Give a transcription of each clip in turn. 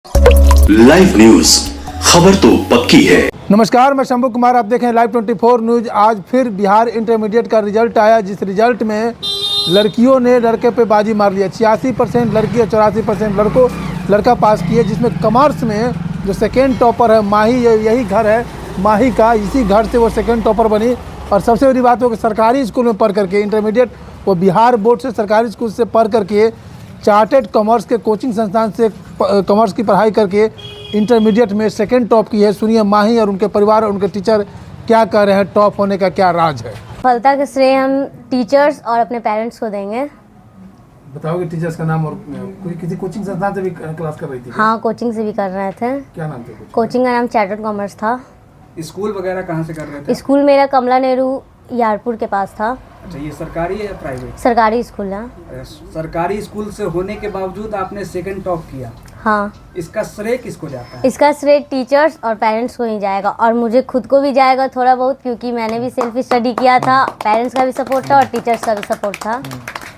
Live news, खबर तो पक्की है। नमस्कार, मैं शंभू कुमार, आप देखें लाइव 24 न्यूज। आज फिर बिहार इंटरमीडिएट का रिजल्ट आया, जिस रिजल्ट में लड़कियों ने लड़के पे बाजी मार लिया। 86% लड़की और 84% लड़का पास किए, जिसमें कॉमर्स में जो सेकेंड टॉपर है माही, यही घर है माही का, इसी घर से वो सेकेंड टॉपर बनी। और सबसे बड़ी बात हो कि सरकारी स्कूल में पढ़ करके इंटरमीडिएट वो बिहार बोर्ड से सरकारी स्कूल से पढ़ करके चार्टेड कॉमर्स के कोचिंग संस्थान से कॉमर्स की पढ़ाई करके इंटरमीडिएट में सेकेंड टॉप की है। सुनिए माही और उनके परिवार और उनके टीचर क्या कह रहे हैं, टॉप होने का क्या राज है। सफलता का श्रेय हम टीचर्स और अपने पेरेंट्स को देंगे। बताओगे टीचर्स का नाम, और कोई किसी कोचिंग संस्थान से भी क्लास कर रही थी? हाँ, कोचिंग से भी कर रहे थे। क्या नाम था? कोचिंग का नाम चार्टर्ड कॉमर्स था। स्कूल वगैरह कहाँ से कर रहे थे? स्कूल मेरा कमला नेहरू यारपुर के पास था। अच्छा, ये सरकारी है या प्राइवेट? सरकारी स्कूल है। सरकारी स्कूल से होने के बावजूद आपने सेकंड टॉप किया। हाँ, इसका श्रेय किसको जाता है? इसका श्रेय टीचर्स और पेरेंट्स को ही जाएगा, और मुझे खुद को भी जाएगा थोड़ा बहुत, क्योंकि मैंने भी सेल्फ स्टडी किया था। पेरेंट्स का भी सपोर्ट था और टीचर्स का भी सपोर्ट था।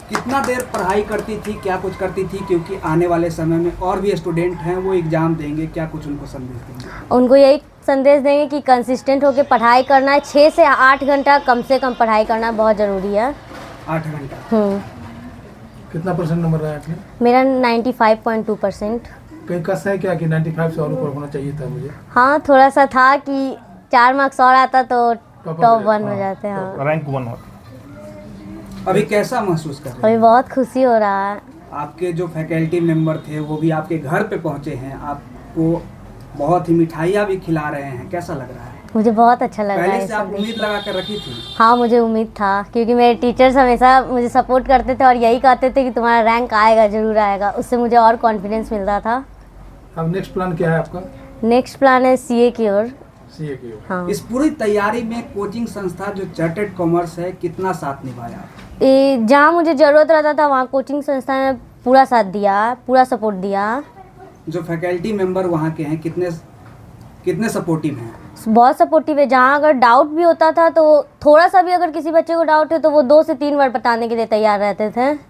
कितना देर पढ़ाई करती थी, क्या कुछ करती थी? क्योंकि आने वाले समय में और भी स्टूडेंट हैं, वो एग्जाम देंगे, क्या कुछ उनको संदेश देंगे? उनको यही संदेश देंगे कि कंसिस्टेंट होकर पढ़ाई करना है। 6 से 8 घंटा कम से कम पढ़ाई करना बहुत ज़रूरी है। 8 घंटा। कितना परसेंट नंबर रहा है? मेरा 95.2%। कहीं कस है क्या कि 95 से और ऊपर होना चाहिए था मुझे? हाँ, थोड़ा सा था कि 4 मार्क्स और आता तो टॉप 1 हो जाते हैं। हाँ, रैंक 1 होता। अभी कैसा महसूस कर रहे हैं? अभी बहुत खुशी हो रहा है। आपके जो फैकल्टी मेंबर थे वो भी आपके घर पे पहुंचे हैं, आपको बहुत ही मिठाइयाँ भी खिला रहे हैं, कैसा लग रहा है? मुझे बहुत अच्छा लग रहा है। पहले से आप उम्मीद लगा कर रखी थी? हाँ, मुझे उम्मीद था, क्योंकि मेरे टीचर्स हमेशा मुझे सपोर्ट करते थे और यही कहते थे कि तुम्हारा रैंक आएगा, ज़रूर आएगा। उससे मुझे और कॉन्फिडेंस मिलता था। अब नेक्स्ट प्लान क्या है आपका? नेक्स्ट प्लान है CA की ओर। CA की ओर। हाँ, इस पूरी तैयारी में कोचिंग संस्था जो चार्टर्ड कॉमर्स है कितना साथ निभाया? जहाँ मुझे ज़रूरत रहता था वहाँ कोचिंग संस्था ने पूरा साथ दिया, पूरा सपोर्ट दिया। जो फैकल्टी मेंबर वहाँ के हैं कितने सपोर्टिव हैं? बहुत सपोर्टिव है। जहाँ अगर डाउट भी होता था तो थोड़ा सा भी अगर किसी बच्चे को डाउट है तो वो 2 से 3 बार बताने के लिए तैयार रहते थे।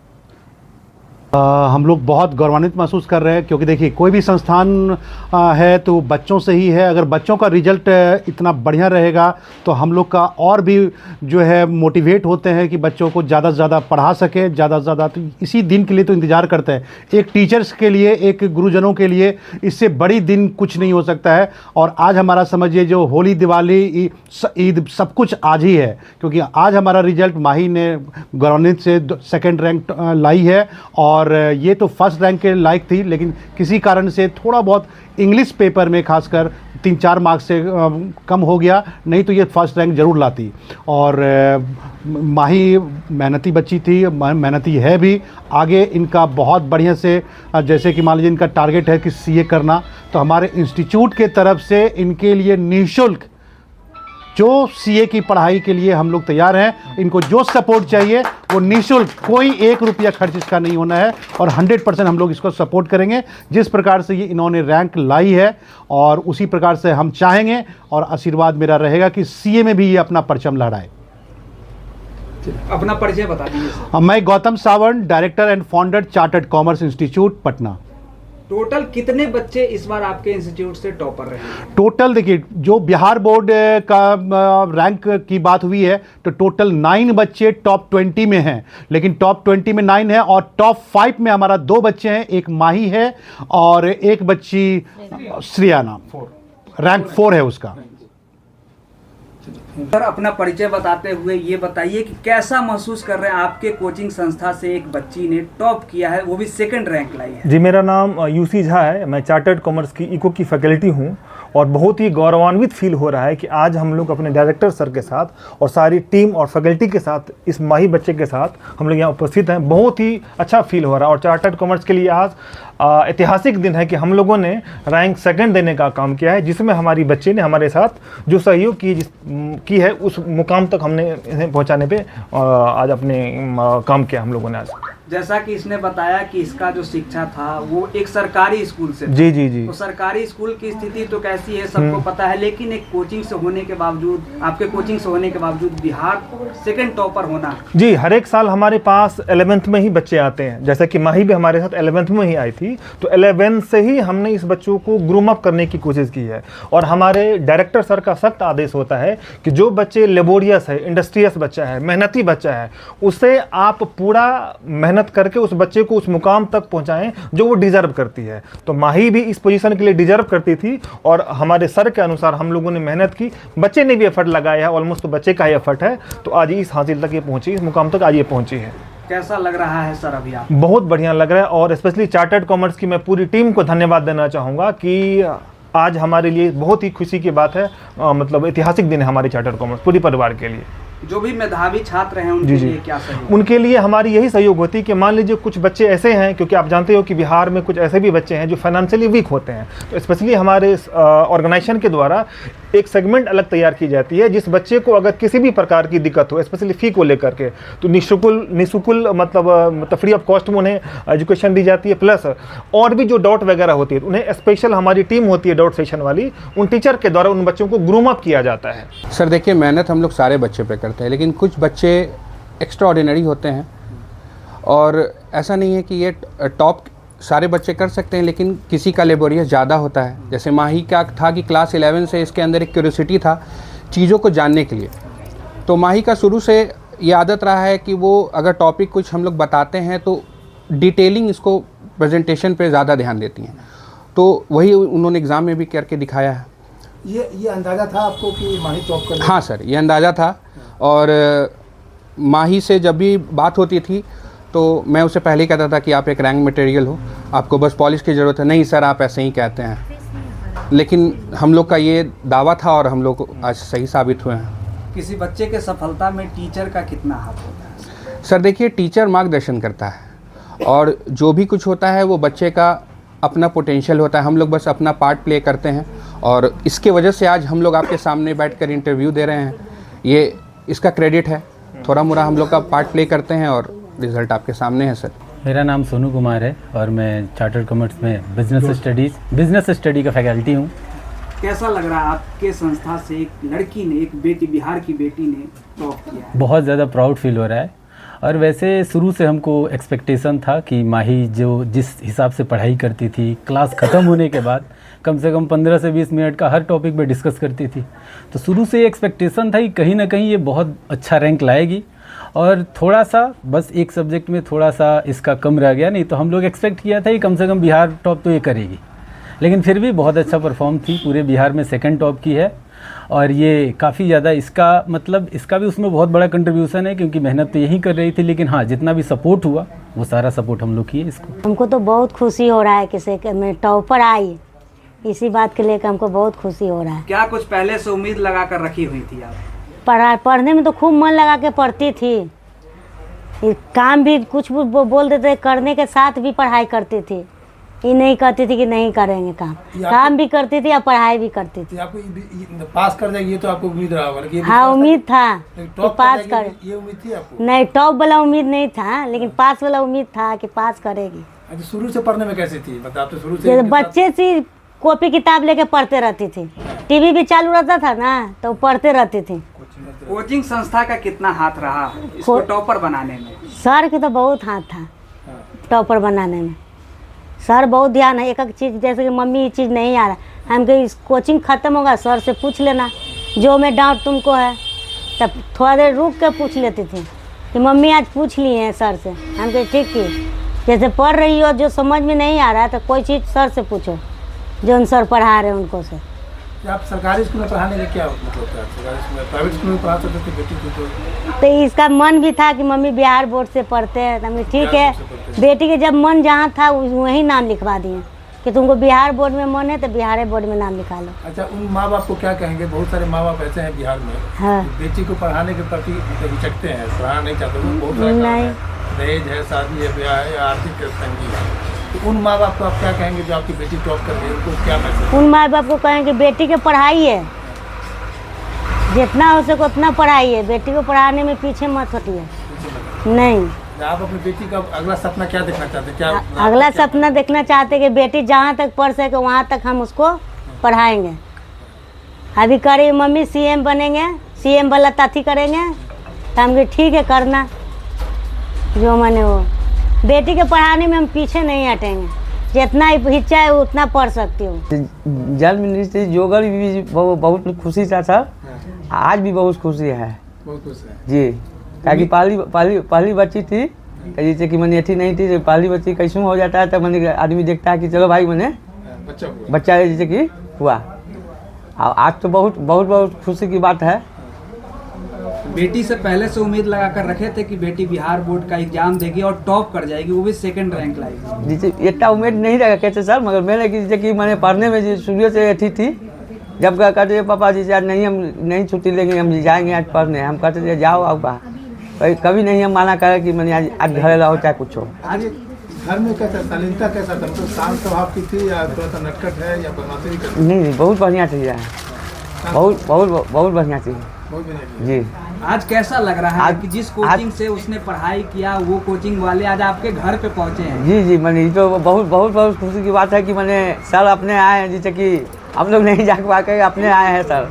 हम लोग बहुत गौरवान्वित महसूस कर रहे हैं, क्योंकि देखिए कोई भी संस्थान है तो बच्चों से ही है। अगर बच्चों का रिजल्ट इतना बढ़िया रहेगा तो हम लोग का और भी जो है मोटिवेट होते हैं कि बच्चों को ज़्यादा से ज़्यादा पढ़ा सके, ज़्यादा से ज़्यादा। तो इसी दिन के लिए तो इंतज़ार करते हैं। एक टीचर्स के लिए, एक गुरुजनों के लिए इससे बड़ी दिन कुछ नहीं हो सकता है। और आज हमारा समझिए जो होली, दिवाली, ईद, सब कुछ आज ही है, क्योंकि आज हमारा रिजल्ट माही ने गौरवान्वित से सेकेंड रैंक लाई है। और ये तो फर्स्ट रैंक के लायक थी, लेकिन किसी कारण से थोड़ा बहुत इंग्लिश पेपर में खासकर 3-4 मार्क्स से कम हो गया, नहीं तो ये फर्स्ट रैंक ज़रूर लाती। और माही मेहनती बच्ची थी, मेहनती है भी। आगे इनका बहुत बढ़िया से, जैसे कि मान लीजिए इनका टारगेट है कि CA करना, तो हमारे इंस्टीट्यूट के तरफ से इनके लिए निःशुल्क जो CA की पढ़ाई के लिए हम लोग तैयार हैं। इनको जो सपोर्ट चाहिए वो निःशुल्क, कोई 1 रुपया खर्च इसका नहीं होना है, और 100% हम लोग इसको सपोर्ट करेंगे। जिस प्रकार से ये इन्होंने रैंक लाई है, और उसी प्रकार से हम चाहेंगे, और आशीर्वाद मेरा रहेगा कि CA में भी ये अपना परचम लहराए। अपना परिचय बता दीजिए। मैं Gautam Sawant, director and founder, chartered commerce institute, Patna. Total कितने बच्चे इस बार आपके इंस्टीट्यूट से टॉपर रहे? टोटल देखिए, जो बिहार बोर्ड का रैंक की बात हुई है तो टोटल 9 बच्चे टॉप 20 में हैं। लेकिन टॉप 20 में 9 है, और टॉप 5 में हमारा 2 बच्चे हैं, एक माही है और एक बच्ची श्रियाना, रैंक 4 है उसका। सर, अपना परिचय बताते हुए ये बताइए कि कैसा महसूस कर रहे हैं, आपके कोचिंग संस्था से एक बच्ची ने टॉप किया है, वो भी सेकंड रैंक लाई है? जी, मेरा नाम UC झा है। मैं चार्टर्ड कॉमर्स की इको की फैकल्टी हूँ, और बहुत ही गौरवान्वित फील हो रहा है कि आज हम लोग अपने डायरेक्टर सर के साथ और सारी टीम और फैकल्टी के साथ, इस माही बच्चे के साथ हम लोग यहाँ उपस्थित हैं। बहुत ही अच्छा फील हो रहा है। और चार्टर्ड कॉमर्स के लिए आज ऐतिहासिक दिन है कि हम लोगों ने रैंक 2 देने का काम किया है, जिसमें हमारी बच्चे ने हमारे साथ जो सहयोग की है, उस मुकाम तक हमने इन्हें पहुँचाने पे आज अपने काम किया हम लोगों ने आज। जैसा कि इसने बताया कि इसका जो शिक्षा था वो एक सरकारी स्कूल से था। जी जी जी। तो सरकारी स्कूल की स्थिति तो कैसी है सबको पता है, लेकिन एक कोचिंग से होने के बावजूद, आपके कोचिंग से होने के बावजूद बिहार सेकंड टॉपर होना। जी, हर एक साल हमारे पास 11th में ही बच्चे आते हैं, जैसा कि माही भी हमारे साथ 11th में ही आई थी, तो 11th से ही हमने इस बच्चों को ग्रूम अप करने की कोशिश की है। और हमारे डायरेक्टर सर का सख्त आदेश होता है कि जो बच्चे लेबोरियस है, इंडस्ट्रियस बच्चा है, मेहनती बच्चा है, उसे आप पूरा मेहनत करके उस बच्चे को उस मुकाम तक पहुंचाएं जो वो डिजर्व करती है। तो माही भी इस पोजीशन के लिए डिजर्व करती थी और हमारे सर के अनुसार हम लोगों ने मेहनत की, बच्चे ने भी एफर्ट लगाया है, ऑलमोस्ट तो बच्चे का ही एफर्ट है, तो आज इस हासिल तक ये पहुंची, इस मुकाम तक आज ये पहुंची है। कैसा लग रहा है सर अभी आप? बहुत बढ़िया लग रहा है और स्पेशली चार्टर्ड कॉमर्स की मैं पूरी टीम को धन्यवाद देना चाहूँगा कि आज हमारे लिए बहुत ही खुशी की बात है, मतलब ऐतिहासिक दिन है हमारे चार्टर्ड कॉमर्स पूरी परिवार के लिए। जो भी मेधावी छात्र हैं उनके लिए क्या सहयोग? उनके लिए हमारी यही सहयोग होती है कि मान लीजिए कुछ बच्चे ऐसे हैं, क्योंकि आप जानते हो कि बिहार में कुछ ऐसे भी बच्चे हैं जो फाइनेंशियली वीक होते हैं, तो स्पेशली हमारे ऑर्गेनाइजेशन के द्वारा एक सेगमेंट अलग तैयार की जाती है, जिस बच्चे को अगर किसी भी प्रकार की दिक्कत हो, स्पेशली फ़ी को लेकर के, तो निःशुल्क मतलब फ्री ऑफ कॉस्ट में उन्हें एजुकेशन दी जाती है। प्लस और भी जो डाउट वगैरह होती है उन्हें स्पेशल हमारी टीम होती है डाउट सेशन वाली, उन टीचर के द्वारा उन बच्चों को ग्रूम अप किया जाता है। सर देखिए, मेहनत हम लोग सारे बच्चे पे करते हैं, लेकिन कुछ बच्चे एक्स्ट्रा ऑर्डिनरी होते हैं और ऐसा नहीं है कि ये टॉप सारे बच्चे कर सकते हैं, लेकिन किसी का लेबोरियस ज़्यादा होता है। जैसे माही का था कि क्लास 11 से इसके अंदर एक क्यूरियोसिटी था चीज़ों को जानने के लिए, तो माही का शुरू से ये आदत रहा है कि वो अगर टॉपिक कुछ हम लोग बताते हैं तो डिटेलिंग इसको प्रेजेंटेशन पे ज़्यादा ध्यान देती हैं, तो वही उन्होंने एग्ज़ाम में भी करके दिखाया है। ये अंदाज़ा था आपको कि माही टॉप कर? हाँ सर, ये अंदाज़ा था और माही से जब भी बात होती थी तो मैं उसे पहले ही कहता था कि आप एक रैंक मटेरियल हो, आपको बस पॉलिश की ज़रूरत है। नहीं सर, आप ऐसे ही कहते हैं, लेकिन हम लोग का ये दावा था और हम लोग आज सही साबित हुए हैं। किसी बच्चे के सफलता में टीचर का कितना हाथ होता है? सर देखिए, टीचर मार्गदर्शन करता है और जो भी कुछ होता है वो बच्चे का अपना पोटेंशियल होता है, हम लोग बस अपना पार्ट प्ले करते हैं और इसके वजह से आज हम लोग आपके सामने बैठकर इंटरव्यू दे रहे हैं। ये इसका क्रेडिट है, थोड़ा मोड़ा हम लोग का पार्ट प्ले करते हैं और रिज़ल्ट आपके सामने है सर। मेरा नाम सोनू कुमार है और मैं चार्टर्ड कॉमर्स में बिजनेस स्टडी का फैकल्टी हूँ। कैसा लग रहा है आपके संस्था से एक लड़की ने, एक बेटी, बिहार की बेटी ने टॉप किया है? बहुत ज़्यादा प्राउड फील हो रहा है और वैसे शुरू से हमको एक्सपेक्टेशन था कि माही जो जिस हिसाब से पढ़ाई करती थी, क्लास ख़त्म होने के बाद कम से कम 15 से 20 मिनट का हर टॉपिक पे डिस्कस करती थी, तो शुरू से ये एक्सपेक्टेशन था कि कहीं ना कहीं ये बहुत अच्छा रैंक लाएगी। और थोड़ा सा बस एक सब्जेक्ट में थोड़ा सा इसका कम रह गया, नहीं तो हम लोग एक्सपेक्ट किया था कि कम से कम बिहार टॉप तो ये करेगी, लेकिन फिर भी बहुत अच्छा परफॉर्म थी, पूरे बिहार में सेकंड टॉप की है। और ये काफ़ी ज़्यादा इसका भी उसमें बहुत बड़ा कंट्रीब्यूशन है, क्योंकि मेहनत तो यही कर रही थी, लेकिन हाँ जितना भी सपोर्ट हुआ वो सारा सपोर्ट हम लोग किए इसको। हमको तो बहुत खुशी हो रहा है कि मैं टॉपर आई, इसी बात के लेकर हमको बहुत खुशी हो रहा है। क्या कुछ पहले से उम्मीद लगा कर रखी हुई थी आप? पढ़ने में तो खूब मन लगा के पढ़ती थी, ये काम भी कुछ बोल देते, करने के साथ भी पढ़ाई करती थी, ये नहीं कहती थी कि नहीं करेंगे काम भी करती थी और पढ़ाई भी करती थी। आपको पास कर जाएगी ये तो आपको उम्मीद रहा होगा? हाँ उम्मीद था कि पास कर, ये उम्मीद थी आपको? नहीं टॉप वाला उम्मीद नहीं था, लेकिन पास वाला उम्मीद था कि पास करेगी। अच्छा, शुरू से पढ़ने में कैसे थी? मतलब आप तो शुरू से बच्चे से कॉपी किताब लेके पढ़ते रहती थी, टीवी भी चालू रहता था ना तो पढ़ते रहती थी। कोचिंग संस्था का कितना हाथ रहा इसको टॉपर बनाने में? सर के तो बहुत हाथ था टॉपर बनाने में, सर बहुत ध्यान है, एक एक चीज़, जैसे कि मम्मी ये चीज़ नहीं आ रहा, हम कहीं कोचिंग ख़त्म होगा सर से पूछ लेना जो मैं डाउट तुमको है, तब थोड़ा देर रुक के पूछ लेती थी कि मम्मी आज पूछ लिए हैं सर से, हम कहीं ठीक थी, जैसे पढ़ रही हो जो समझ में नहीं आ रहा है तो कोई चीज़ सर से पूछो, जो उन सर पढ़ा रहे हैं उनको से। आप सरकारी स्कूल में पढ़ाने का क्या मतलब था? सरकारी स्कूल में, प्राइवेट स्कूल में पढ़ा सकते थे बेटी को? तो इसका मन भी था कि मम्मी बिहार बोर्ड से पढ़ते हैं, तो हमने ठीक है, बेटी के जब मन जहाँ था वहीं नाम लिखवा दिए कि तुमको बिहार बोर्ड में मन है तो बिहार बोर्ड में नाम लिखा लो। अच्छा, उन माँ बाप को क्या कहेंगे? बहुत सारे माँ बाप ऐसे हैं बिहार में, हाँ, बेटी को पढ़ाने के प्रति हिचकते हैं, पढ़ाना नहीं चाहते, बहुत सारा काम है, दहेज है, शादी है, ब्याह है, आर्थिक तंगी है, तो उन माँ बाप को आप क्या कहेंगे जो आपकी बेटी टॉप कर रही है, उनको क्या मैसेज? उन माँ बाप को कहेंगे बेटी के पढ़ाई है, जितना हो सके उतना पढ़ाई है, बेटी को पढ़ाने में पीछे मत हटिए। नहीं आप अपनी बेटी का अगला सपना क्या देखना चाहते हैं? क्या अगला सपना देखना चाहते कि बेटी जहाँ तक पढ़ सके वहाँ तक हम उसको पढ़ाएंगे। अभी करी मम्मी सीएम बनेंगे, सीएम वाला ताथी करेंगे, तो हम ठीक है करना जो मैंने वो। बेटी के पढ़ाने में हम पीछे नहीं हटेंगे, जितना इच्छा है उतना पढ़ सकती हूँ। जल मिनिस्ट्री जोगर भी बहुत खुशी था सर, आज भी बहुत खुशी है। बहुत खुश है जी, ताकि पहली बच्ची थी जैसे कि मैंने अथी नहीं थी, पहली बच्ची कैसे हो जाता है तो मैंने आदमी देखता है कि चलो भाई मैंने बच्चा जैसे कि हुआ। आज तो बहुत बहुत बहुत खुशी की बात है। बेटी से पहले से उम्मीद लगा कर रखे थे कि बेटी बिहार बोर्ड का एग्जाम देगी और टॉप कर जाएगी, वो भी सेकंड रैंक लाएगी। जैसे इतना उम्मीद नहीं रखे थे सर, मगर मैंने जैसे कि मैंने पढ़ने में शुरू से अथी थी। जब कहते पापा जी से आज नहीं हम नहीं छुट्टी लेंगे, हम जाएंगे आज पढ़ने, हम कहते थे जाओ आओ बा, कभी नहीं हम माना करें कि मैंने आज घर रहो चाहे कुछ हो। आज घर में कैसा शालीनता कैसा था? मतलब शांत स्वभाव की थी या थोड़ा सा नटखट है या बदमाशी भी करती? नहीं, बहुत बढ़िया चीज़ है, बहुत बहुत बहुत बढ़िया चीज़ बहुत बढ़िया जी। आज कैसा लग रहा है कि जिस कोचिंग से उसने पढ़ाई किया वो कोचिंग वाले आज आपके घर पे पहुंचे हैं? जी जी, मैंने तो बहुत बहुत बहुत खुशी की बात है कि मैंने सर अपने आए हैं, जैसे कि हम लोग नहीं जा पाके अपने आए हैं सर,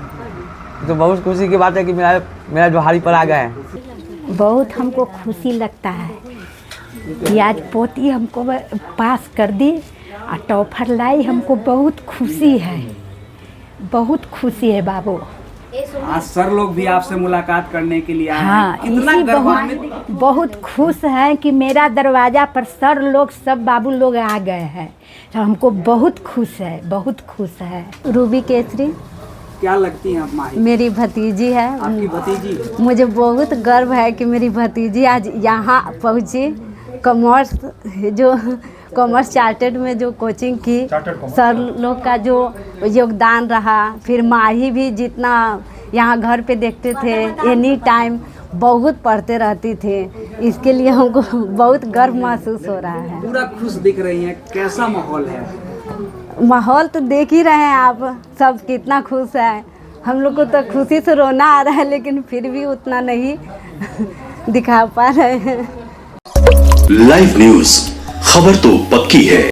तो बहुत खुशी की बात है कि मेरा जोहारी पर आ गए हैं। बहुत हमको खुशी लगता है कि आज पोती हमको पास कर दी और टॉपर लाई, हमको बहुत खुशी है, बहुत खुशी है बाबू। आज सर लोग भी आपसे मुलाकात करने के लिए आए हैं। हाँ, कितना गर्वान्वित, बहुत खुश है कि मेरा दरवाज़ा पर सर लोग सब बाबू लोग आ गए हैं, तो हमको बहुत खुश है, बहुत खुश है। रूबी केसरी क्या लगती हैं आप माही? मेरी भतीजी है। आपकी भतीजी? मुझे बहुत गर्व है कि मेरी भतीजी आज यहाँ पहुँची। कॉमर्स जो कॉमर्स चार्टर्ड में जो कोचिंग की, सर लोग का जो योगदान रहा, फिर माही भी जितना यहाँ घर पे देखते थे, एनी टाइम बहुत पढ़ते रहती थे, इसके लिए हमको बहुत गर्व महसूस हो रहा है। पूरा खुश दिख रही हैं, कैसा माहौल है? माहौल तो देख ही रहे हैं आप, सब कितना खुश है। हम लोग को तो खुशी से रोना आ रहा है, लेकिन फिर भी उतना नहीं दिखा पा रहे हैं। लाइव न्यूज, खबर तो पक्की है।